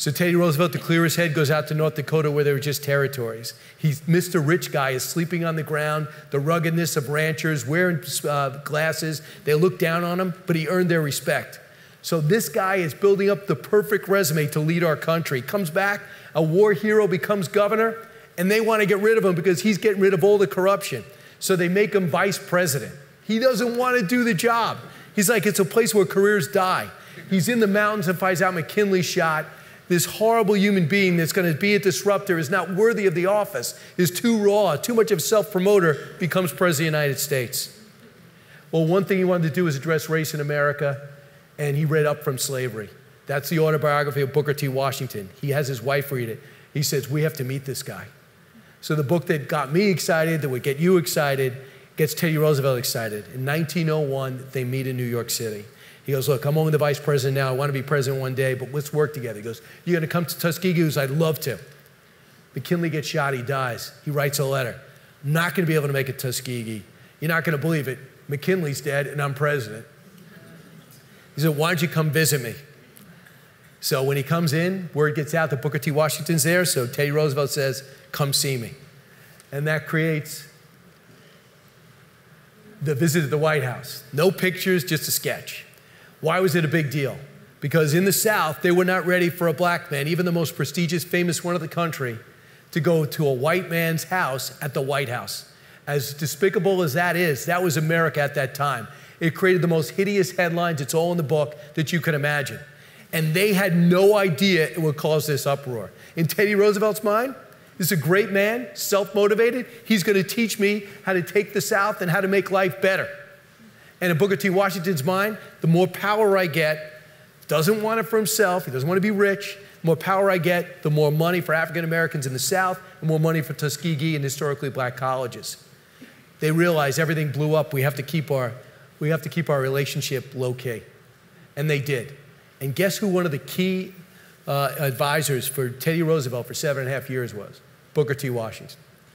So Teddy Roosevelt, to clear his head, goes out to North Dakota where there were just territories. He's Mr. Rich Guy, is sleeping on the ground, the ruggedness of ranchers, wearing glasses. They look down on him, but he earned their respect. So this guy is building up the perfect resume to lead our country. Comes back, a war hero, becomes governor, and they want to get rid of him because he's getting rid of all the corruption. So they make him vice president. He doesn't want to do the job. He's like, it's a place where careers die. He's in the mountains and finds out McKinley's shot. This horrible human being that's going to be a disruptor is not worthy of the office, is too raw, too much of a self-promoter, becomes president of the United States. Well, one thing he wanted to do was address race in America, and he read Up From Slavery. That's the autobiography of Booker T. Washington. He has his wife read it. He says, we have to meet this guy. So the book that got me excited, that would get you excited, gets Teddy Roosevelt excited. In 1901, they meet in New York City. He goes, look, I'm only the vice president now. I want to be president one day, but let's work together. He goes, you're going to come to Tuskegee? He goes, I'd love to. McKinley gets shot. He dies. He writes a letter. I'm not going to be able to make it to Tuskegee. You're not going to believe it. McKinley's dead, and I'm president. He said, why don't you come visit me? So when he comes in, word gets out that Booker T. Washington's there, so Teddy Roosevelt says, come see me. And that creates the visit to the White House. No pictures, just a sketch. Why was it a big deal? Because in the South, they were not ready for a black man, even the most prestigious, famous one of the country, to go to a white man's house at the White House. As despicable as that is, that was America at that time. It created the most hideous headlines, it's all in the book, that you can imagine. And they had no idea it would cause this uproar. In Teddy Roosevelt's mind, this is a great man, self-motivated. He's going to teach me how to take the South and how to make life better. And in Booker T. Washington's mind, the more power I get, doesn't want it for himself, he doesn't want to be rich, the more power I get, the more money for African Americans in the South, and more money for Tuskegee and historically black colleges. They realize everything blew up, we have to keep our relationship low-key. And they did. And guess who one of the key advisors for Teddy Roosevelt for 7.5 years was? Booker T. Washington.